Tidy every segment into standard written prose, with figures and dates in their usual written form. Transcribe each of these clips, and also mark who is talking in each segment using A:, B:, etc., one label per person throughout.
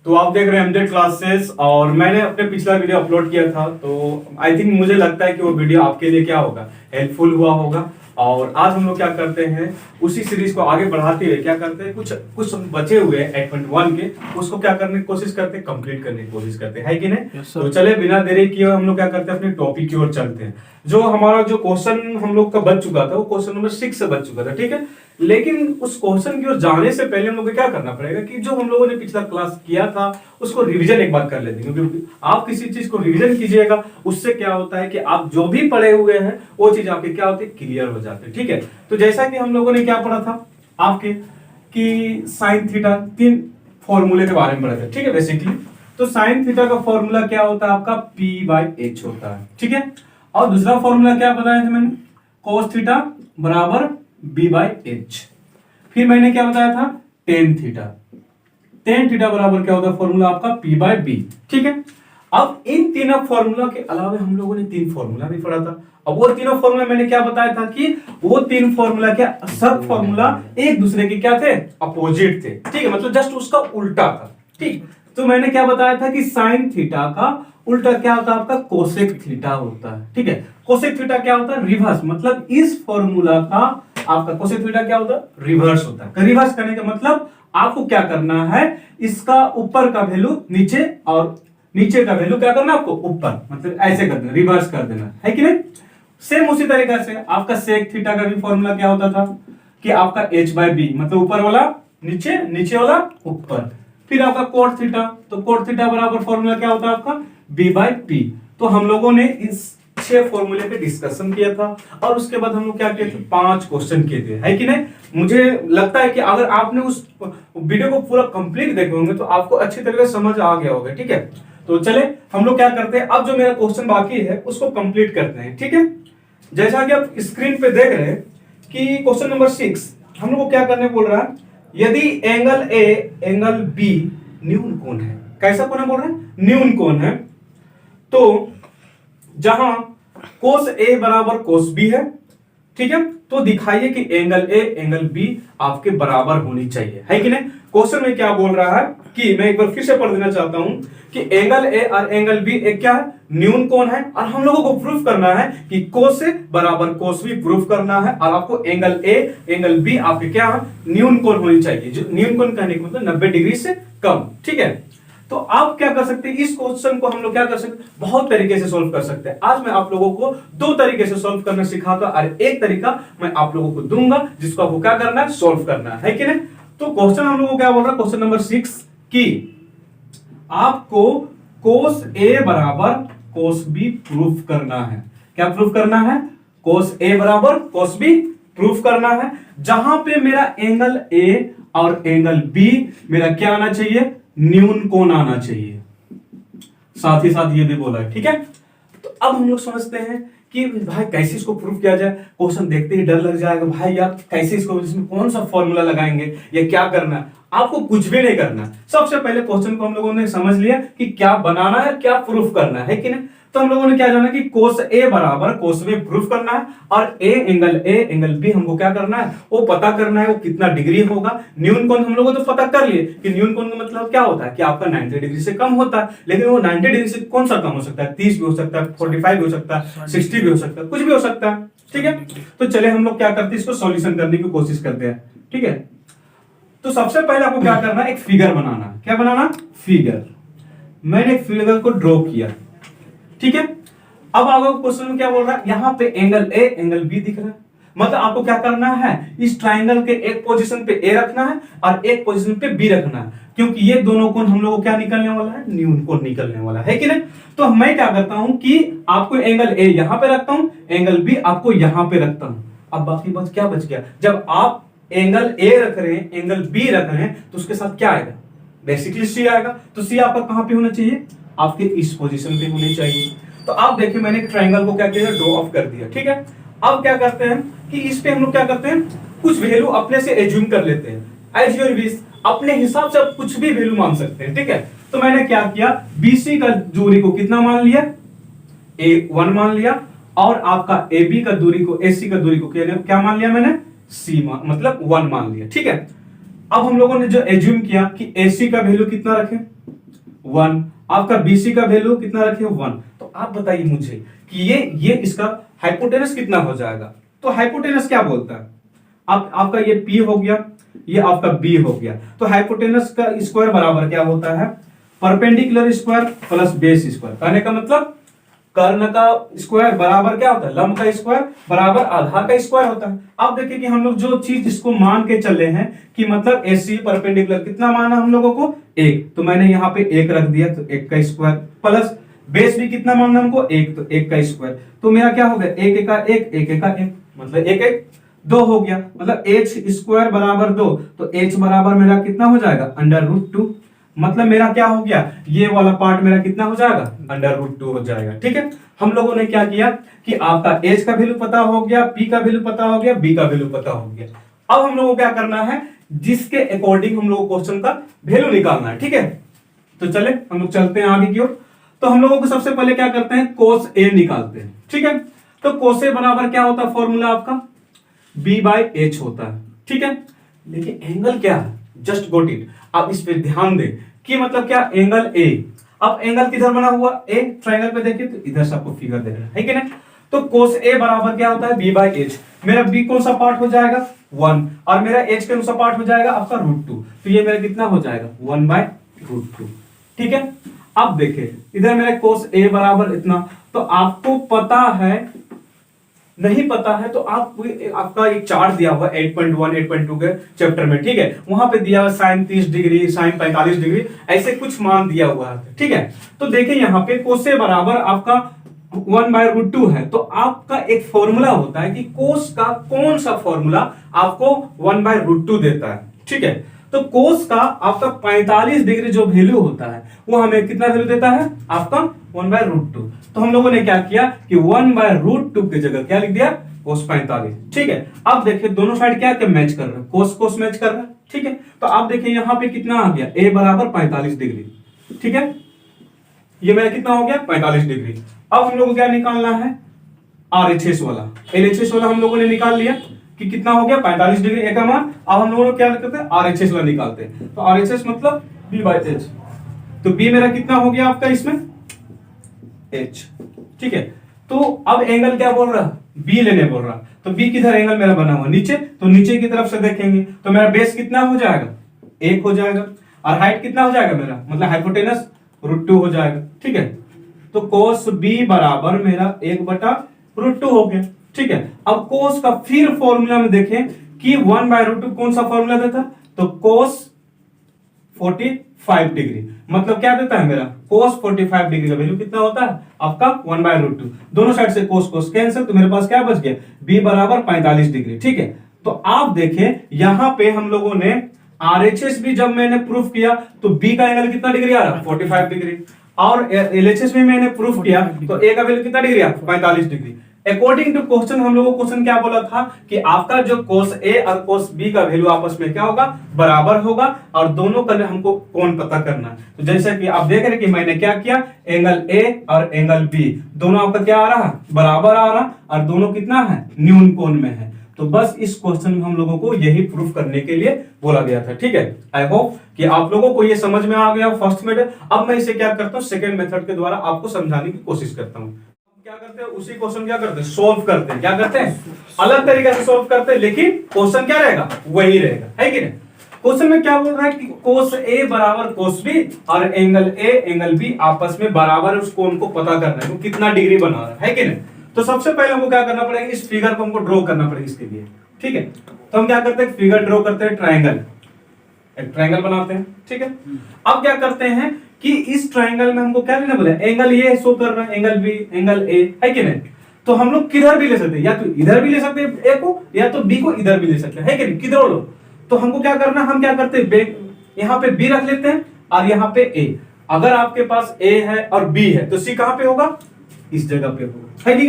A: तो आप देख रहे हैं एमजेड क्लासेस और मैंने अपने पिछला वीडियो अपलोड किया था, तो आई थिंक मुझे लगता है कि वो वीडियो आपके लिए क्या होगा, हेल्पफुल हुआ होगा। और आज हम लोग क्या करते हैं, उसी सीरीज को आगे बढ़ाते हुए क्या करते हैं, कुछ कुछ बचे हुए 8.1 के उसको क्या करने की कोशिश करते हैं, कंप्लीट करने की कोशिश करते हैं, है कि नहीं। तो चले बिना देरी किए हम लोग क्या करते हैं, अपने टॉपिक की ओर चलते हैं। जो हमारा जो क्वेश्चन हम लोग का बच चुका था वो क्वेश्चन नंबर 6 से बच चुका था, ठीक है। लेकिन उस क्वेश्चन की ओर जाने से पहले हम लोग को क्या करना पड़ेगा कि जो हम लोगों ने पिछला क्लास किया था उसको रिवीजन एक बार कर लेते हैं, क्योंकि आप किसी चीज को रिवीजन कीजिएगा उससे क्या होता है कि आप जो भी पढ़े हुए हैं वो चीज आपके क्या होती है, क्लियर हो जाती है, ठीक है। तो जैसा कि हम लोगों ने क्या पढ़ा था आपके कि साइन थीटा 3 फॉर्मूले के बारे में पढ़ा था, ठीक है। बेसिकली तो साइन थीटा का फॉर्मूला क्या होता है आपका P/H होता है, ठीक है। और दूसरा फॉर्मूला क्या बताया था मैंने, cos थीटा बराबर B/H। फिर मैंने क्या बताया था, टेन थीटा बराबर क्या होता है फॉर्मूला आपका P/B, ठीक है। अब इन तीनों फॉर्मूला के अलावा हम लोगों ने 3 फॉर्मूला भी पढ़ा था। अब वो तीनों फॉर्मूला मैंने क्या बताया था कि वो 3 फॉर्मूला क्या सब फॉर्मूला एक दूसरे के क्या थे, अपोजिट थे, ठीक है। मतलब जस्ट उसका उल्टा था, ठीक। तो मैंने क्या बताया था कि साइन थीटा का उल्टा क्या होता है आपका, कोसेक थीटा होता है, ठीक है। कोसेक थीटा क्या होता है, रिवर्स। मतलब इस फॉर्मूला का आपका कोसेक थीटा क्या होता है, रिवर्स होता है। रिवर्स करने का मतलब आपको क्या करना है, इसका ऊपर का वैल्यू नीचे और नीचे का वैल्यू क्या करना आपको ऊपर, मतलब ऐसे कर देना, रिवर्स कर देना, है कि नहीं। सेम उसी तरीके से आपका सेक थीटा का भी फॉर्मूला क्या होता था कि आपका H/B, मतलब ऊपर वाला नीचे, नीचे वाला ऊपर। फिर आपका कोट थीटा, तो कोट थीटा बराबर फॉर्मूला क्या होता है आपका B/P। तो हम लोगों ने इस 6 फॉर्मूले पे डिस्कशन किया था और उसके बाद हम लोग क्या किए थे, 5 क्वेश्चन किए थे, है कि नहीं। मुझे लगता है कि अगर आपने उस वीडियो को पूरा कंप्लीट देखे होंगे तो आपको अच्छी तरीके से समझ आ गया होगा, ठीक है। तो चले हम लोग क्या करते हैं, अब जो मेरा क्वेश्चन बाकी है उसको कंप्लीट करते हैं, ठीक है। जैसा कि आप स्क्रीन पे देख रहे हैं कि क्वेश्चन नंबर 6 हम लोग को क्या करने बोल रहा है, यदि एंगल ए एंगल बी न्यून कोण है, कैसा कोण है बोल रहे हैं, न्यून कोण है, तो जहां कोस ए बराबर कोस बी है, ठीक है, तो दिखाइए कि एंगल ए एंगल बी आपके बराबर होनी चाहिए, है कि नहीं। क्वेश्चन में क्या बोल रहा है कि मैं एक बार फिर से पढ़ देना चाहता हूं कि एंगल ए और एंगल बी एक क्या है, न्यून कोण है, और हम लोगों को प्रूफ करना है कि कोस ए बराबर कोस बी प्रूफ करना है, और आपको एंगल ए एंगल बी आपके क्या है, न्यून कोण होनी चाहिए। जो न्यून कोण कहने का मतलब 90 डिग्री से कम, ठीक है। तो आप क्या कर सकते हैं, इस क्वेश्चन को हम लोग क्या कर सकते हैं, बहुत तरीके से सॉल्व कर सकते हैं। आज मैं आप लोगों को 2 तरीके से सॉल्व करना सिखाता और एक तरीका मैं आप लोगों को दूंगा जिसको आपको क्या करना है, सॉल्व करना है कि नहीं। तो क्वेश्चन हम लोगों को क्या बोल रहा है, क्वेश्चन नंबर 6 की आपको कोस ए बराबर कोस बी प्रूफ करना है। क्या प्रूफ करना है, कोस ए बराबर कोस बी प्रूफ करना है, जहां पे मेरा एंगल ए और एंगल बी मेरा क्या आना चाहिए, न्यून कोण आना चाहिए। साथ ही साथ ये भी बोला है, ठीक है। तो अब हम लोग समझते हैं कि भाई कैसे इसको प्रूफ किया जाए। क्वेश्चन देखते ही डर लग जाएगा, भाई यार कैसे इसको, इसमें कौन सा फॉर्मूला लगाएंगे या क्या करना है। आपको कुछ भी नहीं करना। सबसे पहले क्वेश्चन को हम लोगों ने समझ लिया कि क्या बनाना है, क्या प्रूफ करना है कि नहीं। तो हम लोगों ने क्या जाना कि कोस ए बराबर कोस बी प्रूफ करना है, और ए एंगल बी हमको क्या करना है, वो पता करना है वो कितना डिग्री होगा। न्यून कोण हम लोगों तो पता कर लिए कि न्यून कोण का मतलब क्या होता है कि आपका 90 डिग्री से कम होता है, लेकिन वो 90 डिग्री से कौन सा कम हो सकता है, 30 भी हो सकता है, 45 भी हो सकता है, 60 भी हो सकता है, कुछ भी हो सकता है, ठीक है। तो चले हम लोग क्या करते हैं, इसको सॉल्यूशन करने की कोशिश करते हैं, ठीक है। तो सबसे पहले आपको क्या करना है, एक फिगर बनाना। क्या बनाना, फिगर। मैंने एक फिगर को ड्रॉ किया, ठीक है। अब आपको क्वेश्चन में क्या बोल रहा है, यहां पे एंगल ए एंगल बी दिख रहा है, मतलब आपको क्या करना है, इस ट्राइंगल के एक पोजीशन पे ए रखना है और एक पोजीशन पे बी रखना है, क्योंकि ये दोनों कोण हम लोगों को क्या निकलने वाला है, न्यून कोण निकलने वाला है कि नहीं। तो मैं क्या करता हूं कि आपको एंगल ए यहां पे रखता हूं, एंगल बी आपको यहां पे रखता हूं। अब बाकी बच क्या बच गया, जब आप एंगल ए रख रहे हैं एंगल बी रख रहे हैं तो उसके साथ क्या आएगा, बेसिकली सी आएगा। तो सी आपका कहां पे होना चाहिए, आपके इस पोजीशन पे होनी चाहिए। तो आप देखिए मैंने ट्रायंगल को क्या किया, ड्रॉ ऑफ कर दिया, ठीक है। अब क्या करते हैं कि इस पे हम लोग क्या करते हैं, कुछ वैल्यू अपने से एज्यूम कर लेते हैं, एज योर विश, अपने हिसाब से आप कुछ भी वैल्यू मान सकते हैं, ठीक है। तो मैंने क्या किया, बीसी का दूरी को कितना मान लिया, A1 मान लिया, और आपका AB का दूरी को, AC का दूरी को क्या मान लिया मैंने, C मतलब 1 मान लिया, ठीक है। अब हम लोगों ने जो एज्यूम किया कि AC का वैल्यू कितना रखें, 1, आपका बीसी का वैल्यू कितना रखे 1। तो आप बताइए मुझे कि ये इसका हाइपोटेनस कितना हो जाएगा। तो हाइपोटेनस क्या बोलता है, आपका ये पी हो गया, ये आपका बी हो गया। तो हाइपोटेनस का स्क्वायर बराबर क्या होता है, perpendicular square plus base square. कहने का मतलब कर्ण का स्क्वायर बराबर क्या होता है, लंब का स्क्वायर बराबर आधार का स्क्वायर होता है। अब देखिए कि हम लोग जो चीज इसको मान के चले हैं कि मतलब एसी परपेंडिकुलर कितना माना हम लोगों को 1, तो मैंने यहाँ पे 1 रख दिया, तो 1 का स्क्वायर प्लस बेस भी कितना मानना हमको 1, तो 1 का स्क्वायर। तो मेरा क्या हो गया 1 का 1, 1 का 1, मतलब 1 1 2 हो गया, मतलब h स्क्वायर बराबर 2, तो h बराबर मेरा कितना हो जाएगा √2। मतलब मेरा क्या हो गया, ये वाला पार्ट मेरा कितना हो जाएगा √2 हो जाएगा। ठीक है, हम लोगों ने क्या किया कि आपका h का वैल्यू पता हो गया, p का वैल्यू पता हो गया, b का वैल्यू पता हो गया। अब हम लोगों को क्या करना है, जिसके अकॉर्डिंग हम लोगों को क्वेश्चन का वैल्यू निकालना है। ठीक है, तो चले हम लोग चलते हैं आगे की ओर। तो हम लोगों को सबसे पहले क्या करते हैं, cos a निकालते हैं। ठीक है, तो cos a बराबर क्या होता है, फॉर्मूला आपका b/h होता है। ठीक है, लेकिन एंगल क्या है, जस्ट गोट इट। आप इस पे ध्यान दें कि मतलब क्या एंगल ए, अब एंगल किधर बना हुआ ए, ट्रायंगल पे देखिए तो इधर से आपको फिगर दे रहा है कि नहीं। तो cos a बराबर क्या होता है b/h। मेरा b कौन सा पार्ट हो जाएगा 1, और मेरा h कौन सा पार्ट हो जाएगा आपका √2। तो ये मेरा कितना हो जाएगा 1/√2। ठीक है, अब देखिए इधर मेरा cos a बराबर इतना, तो आपको पता है, नहीं पता है तो आप आपका एक चार्ट दिया हुआ 8.1 8.2 के चैप्टर में। ठीक है, वहां पे दिया हुआ sin 30 डिग्री, sin 45 डिग्री, ऐसे कुछ मान दिया हुआ है। ठीक है, तो देखिए यहाँ पे cos a बराबर आपका 1/√2 है। तो आपका एक फॉर्मूला होता है कि कोस का कौन सा फॉर्मूला आपको 1/√2 देता है। ठीक है, तो कोस का आपका 45 डिग्री जो वैल्यू होता है वो हमें कितना वैल्यू देता है आपका 1/√2। तो हम लोगों ने क्या किया कि 1/√2 की जगह क्या लिख दिया कोस 45। ठीक है, अब देखिए दोनों साइड क्या क्या मैच कर रहा है, कोस कोस मैच कर रहा है। ठीक है, तो आप देखिए यहाँ पे कितना आ गया a बराबर 45 डिग्री। ठीक है, ये मेरा कितना हो गया 45 डिग्री। अब हम लोग को क्या निकालना है, RHS वाला, LHS वाला हम लोगों ने निकाल लिया कि कितना हो गया 45 डिग्री ए का मान। अब हम लोगों को क्या करते हैं RHS वाला निकालते हैं। तो RHS मतलब b/h, तो b मेरा कितना हो गया आपका इसमें h। ठीक है, तो अब एंगल क्या बोल रहा, b लेने बोल रहा। तो b किधर एंगल मेरा बना हुआ नीचे, तो नीचे की तरफ से देखेंगे तो मेरा बेस कितना हो जाएगा 1 हो जाएगा, और हाइट कितना हो जाएगा मेरा, मतलब हाइपोटेनस √2 हो जाएगा। ठीक है, तो cos b बराबर मेरा 1/√2 हो गया। ठीक है, अब cos का फिर फॉर्मूला में देखें कि 1/√2 कौन सा फॉर्मूला देता, तो cos 45 डिग्री, मतलब क्या देता है मेरा cos 45 डिग्री का वैल्यू कितना होता है आपका 1/√2। दोनों साइड से cos cos कैंसिल, तो मेरे पास क्या बच गया b बराबर 45 डिग्री। ठीक है, तो आप देखें यहां पे हम लोगों ने RHS भी जब मैंने प्रूफ किया तो b का एंगल कितना डिग्री आ रहा 45 डिग्री, और LHS में मैंने प्रूफ किया तो a का वैल्यू कितना डिग्री आ 45 डिग्री। अकॉर्डिंग टू क्वेश्चन हम लोगों को क्वेश्चन क्या बोला था कि आपका जो cos a और cos b का वैल्यू आपस में क्या होगा बराबर होगा, और दोनों का हमको कोण पता करना है। तो जैसे कि आप देख रहे हैं कि मैंने क्या किया, एंगल a और एंगल b दोनों आपका क्या आ रहा बराबर आ रहा, और दोनों कितना है न्यून कोण में है। तो बस इस क्वेश्चन में हम लोगों को यही प्रूफ करने के लिए बोला गया था। ठीक है, आई होप कि आप लोगों को ये समझ में आ गया फर्स्ट मेथड। अब मैं इसे क्या करता हूँ सेकंड मेथड के द्वारा आपको समझाने की कोशिश करता हूँ। क्या करते हैं उसी क्वेश्चन क्या करते हैं सोल्व करते हैं, क्या करते हैं अलग तरीके से सोल्व करते हैं, लेकिन क्वेश्चन क्या रहेगा वही रहेगा, है कि नहीं। क्वेश्चन में क्या बोल रहा है कि cos a बराबर cos b और एंगल a एंगल b आपस में बराबर उस कोण को पता करना है, वो कितना डिग्री बना रहा है कि नहीं। तो सबसे पहले हमको क्या करना पड़ेगा, इस फिगर को हमको ड्रॉ करना पड़ेगा इसके लिए। ठीक है, तो हम क्या करते हैं फिगर ड्रॉ करते हैं, ट्रायंगल, एक ट्रायंगल बनाते हैं। ठीक है, अब क्या करते हैं कि इस ट्रायंगल में हमको क्या लेना बोला, एंगल ये शो कर रहा है, एंगल बी एंगल ए, है कि नहीं। तो हम लोग किधर भी ले सकते हैं, या तो इधर भी ले सकते हैं ए को, या तो बी को इधर भी ले सकते हैं, है कि नहीं, किधर लो। तो हमको क्या करना, हम क्या करते हैं यहाँ पे बी रख लेते हैं और यहाँ पे ए। अगर आपके पास ए है और बी है तो सी कहां पे होगा, इस जगह पे होगा, है कि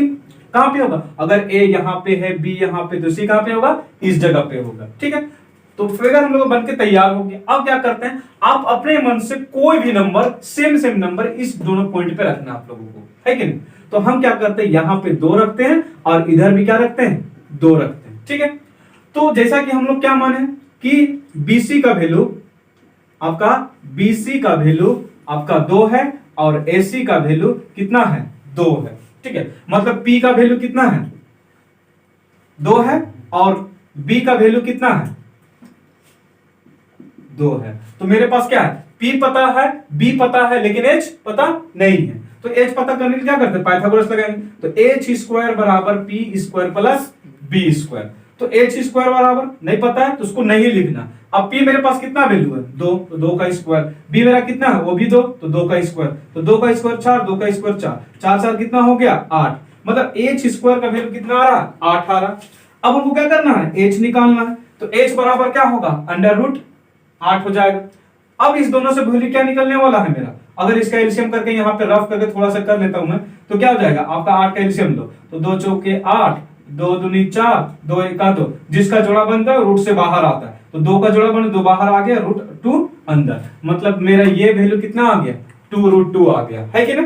A: कहां पे होगा, अगर ए यहाँ पे है बी यहाँ पे तो सी कहां पे होगा, इस जगह पे होगा। ठीक है, तो फिगर हम लोग बनके तैयार हो गया। अब क्या करते हैं, आप अपने मन से कोई भी नंबर सेम नंबर इस दोनों पॉइंट पे रखना आप लोगों को, है कि नहीं। तो हम क्या करते हैं यहाँ पे 2 रखते हैं और इधर भी क्या रखते हैं 2 रखते हैं। ठीक है, तो जैसा कि हम लोग क्या माने कि BC का वैल्यू आपका BC का वैल्यू आपका 2 है और AC का वैल्यू कितना है 2 है। ठीक है, मतलब P का वैल्यू कितना है 2 है और B का वैल्यू कितना है 2 है। तो मेरे पास क्या है, P पता है, B पता है, लेकिन H पता नहीं है। तो H पता करने के लिए क्या करते हैं, पाइथागोरस लगाएंगे। तो H स्क्वायर बराबर P square plus B square. तो H स्क्वायर बराबर नहीं पता है तो उसको नहीं लिखना। अब P मेरे पास कितना वैल्यू है 2, तो 2 का स्क्वायर। B मेरा कितना है वो भी 2, तो 2 का स्क्वायर। तो 2 का स्क्वायर 4, 2 का स्क्वायर 4, 4 4 कितना हो गया 8। मतलब H स्क्वायर का वैल्यू कितना आ रहा 8 आ रहा। अब हमको क्या करना है, H निकालना है। तो H बराबर क्या होगा अंडर रूट 8 हो जाएगा। अब इस दोनों से वैल्यू क्या निकलने वाला है मेरा, अगर इसका एलसीएम करके यहाँ पे रफ करके थोड़ा सा कर लेता हूं मैं, तो क्या हो जाएगा आपका 8 का एलसीएम लो, तो 2 चौके 8, 2 दूनी 4, 2 एका 2, जिसका जोड़ा बनता है रूट से बाहर आता है। तो 2 का जोड़ा बने 2 बाहर आ गया, रूट 2 अंदर, मतलब मेरा ये वैल्यू कितना आ गया 2 रूट 2 आ गया, है कि ना।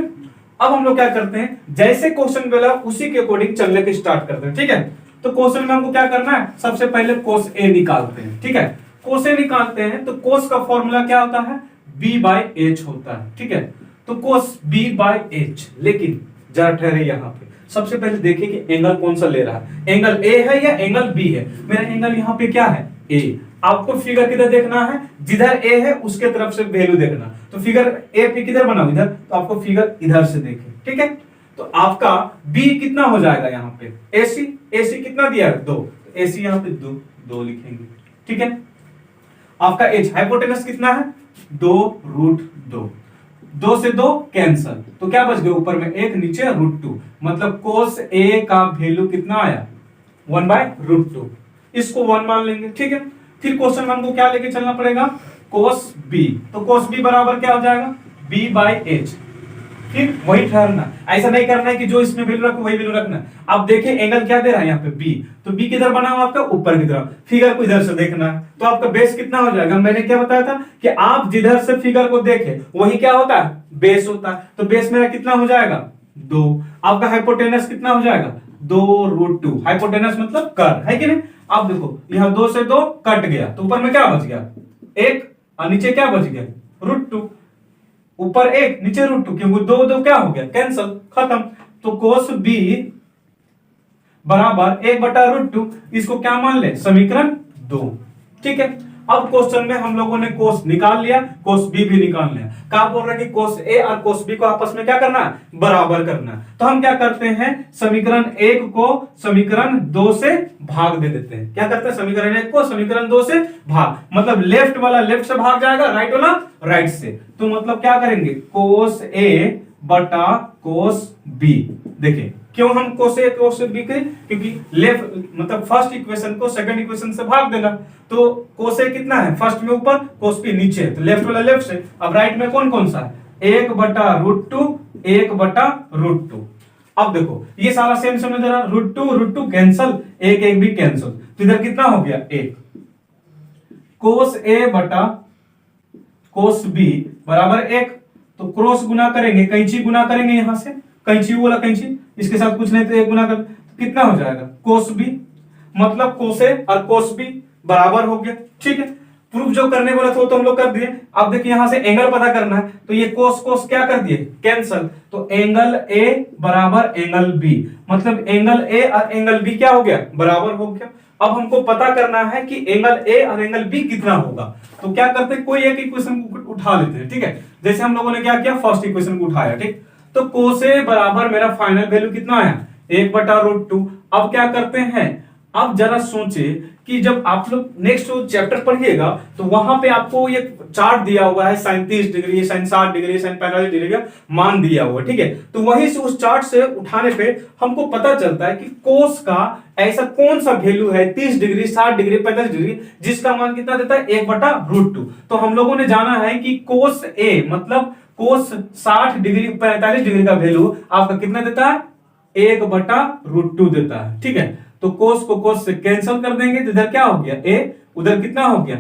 A: अब हम लोग क्या करते हैं, जैसे क्वेश्चन बोला उसी के अकॉर्डिंग चलने के स्टार्ट करते हैं। ठीक है, तो क्वेश्चन में हमको क्या करना है, सबसे पहले कोस ए निकालते हैं। ठीक है, कोस ए निकालते हैं तो कोस का फॉर्मूला क्या होता है B/H होता है। ठीक है, तो कोस B/H, लेकिन जरा ठहरे यहाँ पे, सबसे पहले देखिए कि एंगल कौन सा ले रहा है, एंगल A है या एंगल B है। मेरा एंगल यहाँ पे क्या है A। आपको फिगर किधर देखना है, जिधर A है उसके तरफ से वैल्यू देखना। तो फिगर A पे किधर बनाओ इधर, तो आपको फिगर इधर से देखें। ठीक है, तो आपका B कितना हो जाएगा यहाँ पे AC कितना दिया है 2, तो AC यहाँ पे 2 लिखेंगे। ठीक है, आपका H हाइपोटेनस कितना है 2 रूट 2, 2 से 2 कैंसल, तो क्या बच गया ऊपर में 1 नीचे रूट 2, मतलब कोस A का वैल्यू कितना आया 1/√2, इसको 1 मान लेंगे। ठीक है, फिर क्वेश्चन में हमको क्या लेके चलना पड़ेगा कोस B, तो कोस B बराबर क्या हो जाएगा B/H। फिर वही ठहरना, ऐसा नहीं करना है कि जो इसमें वैल्यू रखो वही वैल्यू रखना। अब देखिए एंगल क्या दे रहा है यहाँ पे B, तो B किधर बना हुआ आपका ऊपर की तरफ, फिगर को इधर से देखना है, तो आपका बेस कितना हो जाएगा। मैंने क्या बताया था कि आप जिधर से फिगर को देखें वही क्या होता है बेस होता है। तो बेस मेरा कितना हो जाएगा 2, आपका हाइपोटेनस कितना हो जाएगा 2√2, हाइपोटेनस मतलब कर्व, है कि नहीं। अब देखो यहाँ 2 से 2 कट गया, तो ऊपर में क्या बच गया 1 और नीचे क्या बच गया √2, ऊपर 1 नीचे √2, क्योंकि 2 क्या हो गया कैंसल, खत्म। तो कोस B बराबर 1/√2, इसको क्या मान ले समीकरण 2। ठीक है, अब क्वेश्चन में हम लोगों ने कोस निकाल लिया, कोस B भी निकाल लिया। क्या बोल रहे हैं कि कोस A और कोस B को आपस में क्या करना है बराबर करना है। तो हम क्या करते हैं समीकरण 1 को समीकरण 2 से भाग दे देते हैं। क्या करते हैं समीकरण 1 को समीकरण 2 से भाग, मतलब लेफ्ट वाला लेफ्ट से भाग जाएगा, राइट वाला राइट से। तो मतलब क्या करेंगे कोस A बटा कोस B। देखिए क्यों हम कोस A कोस B करें, क्योंकि लेफ्ट मतलब फर्स्ट इक्वेशन को सेकंड इक्वेशन से भाग देना। तो कोस A कितना है फर्स्ट में ऊपर, कोस B नीचे, तो लेफ्ट वाला लेफ्ट से। अब राइट में कौन कौन सा है 1/√2, 1/√2। अब देखो ये सारा सेम समझ रहा, √2 कैंसल, 1 भी कैंसल, तो इधर कितना हो गया 1। कोस A बटा कोस B बराबर 1, तो क्रॉस गुना करेंगे, कैंची गुना करेंगे, यहां से कैंची वाला कैंची, इसके साथ कुछ नहीं तो 1 गुना कर, तो कितना हो जाएगा कोस B, मतलब कोस A और कोस B बराबर हो गया। ठीक है, प्रूफ जो करने वाला था तो हम लोग कर दिए। अब देखिए यहां से एंगल पता करना है, तो ये कोस कोस क्या कर दिए कैंसल, तो एंगल A बराबर एंगल B, मतलब एंगल A और एंगल B क्या हो गया बराबर हो गया। अब हमको पता करना है कि एंगल A और एंगल B कितना होगा, तो क्या करते हैं कोई एक इक्वेशन उठा लेते हैं। ठीक है, जैसे हम लोगों ने क्या किया फर्स्ट इक्वेशन को उठाया। ठीक, तो कोस A बराबर मेरा फाइनल वैल्यू कितना आया 1/√2। अब क्या करते हैं, अब जरा सोचे कि जब आप लोग नेक्स्ट चैप्टर पढ़िएगा तो वहां पे आपको ये चार्ट दिया हुआ है sin 30 degree, sin 60 degree, sin 45 degree का मान दिया हुआ है। ठीक है, तो वहीं से उस चार्ट से उठाने पे हमको पता चलता है कि कोस का ऐसा कौन सा वैल्यू है 30 डिग्री, 60 डिग्री, 45 डिग्री, जिसका मान कितना देता है 1/√2। तो हम लोगों ने जाना है कि कोस A मतलब कोस 60 डिग्री 45 डिग्री का वैल्यू आपका कितना देता है 1/√2 देता है। ठीक है, तो कोस को कोस से कैंसिल कर देंगे, तो इधर क्या हो गया A, उधर कितना हो गया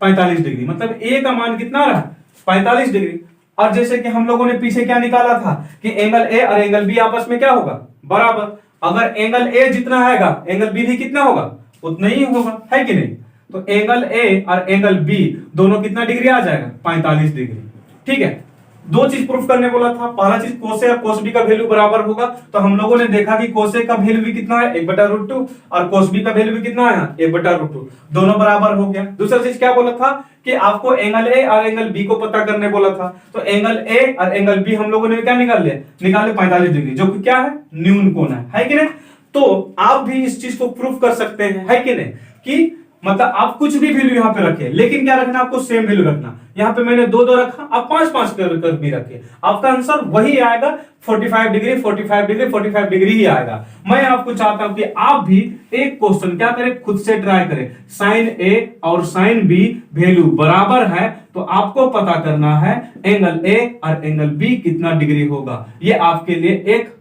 A: 45 डिग्री, मतलब A का मान कितना रहा 45 डिग्री। और जैसे कि हम लोगों ने पीछे क्या निकाला था कि एंगल A और एंगल B आपस में क्या होगा बराबर, अगर एंगल A जितना आएगा एंगल B भी कितना होगा उतना ही होगा, है कि नहीं। तो एंगल A और एंगल B दोनों कितना डिग्री आ जाएगा 45 डिग्री। ठीक है, दो चीज प्रूफ करने बोला था। पहला चीज cos A और cos B का वैल्यू बराबर होगा, तो हम लोगों ने देखा कि cos A का वैल्यू भी कितना है 1/√2 और cos B का वैल्यू भी कितना है 1/√2, दोनों बराबर हो गया। दूसरा चीज क्या बोला था कि आपको एंगल A और एंगल B को पता करने बोला था, तो एंगल A और एंगल B हम लोगों ने क्या निकाल लिया 45 डिग्री, जो कि क्या है न्यून कोण है कि नहीं। तो आप भी इस चीज को प्रूफ कर सकते हैं, है कि नहीं, कि मतलब आप कुछ भी वैल्यू यहाँ पे रखे, लेकिन क्या रखना आपको सेम वैल्यू रखना। यहाँ पे मैंने 2 रखा, आप 5 कर भी रखे, आपका आंसर वही आएगा 45 डिग्री 45 डिग्री 45 डिग्री ही आएगा। मैं आपको चाहता हूं कि आप भी एक क्वेश्चन क्या करें, खुद से ट्राई करें। साइन ए और साइन बी वैल्यू बराबर है, तो आपको पता करना है एंगल ए और एंगल बी कितना डिग्री होगा। ये आपके लिए एक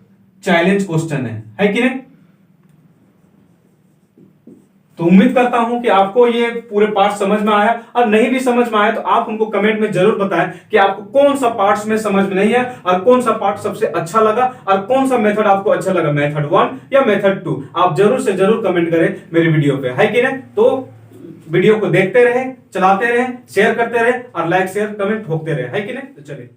A: चैलेंज क्वेश्चन है कि नहीं। तो उम्मीद करता हूं कि आपको ये पूरे पार्ट समझ में आया, और नहीं भी समझ में आया तो आप हमको कमेंट में जरूर बताएं कि आपको कौन सा पार्ट्स में समझ में नहीं है और कौन सा पार्ट सबसे अच्छा लगा और कौन सा मेथड आपको अच्छा लगा, मेथड 1 या मेथड 2। आप जरूर से जरूर कमेंट करें मेरे वीडियो पे, है कि नहीं। तो वीडियो को देखते रहे, चलाते रहे, शेयर करते रहे और लाइक शेयर कमेंट ठोकते रहे, है कि नहीं। तो चलिए।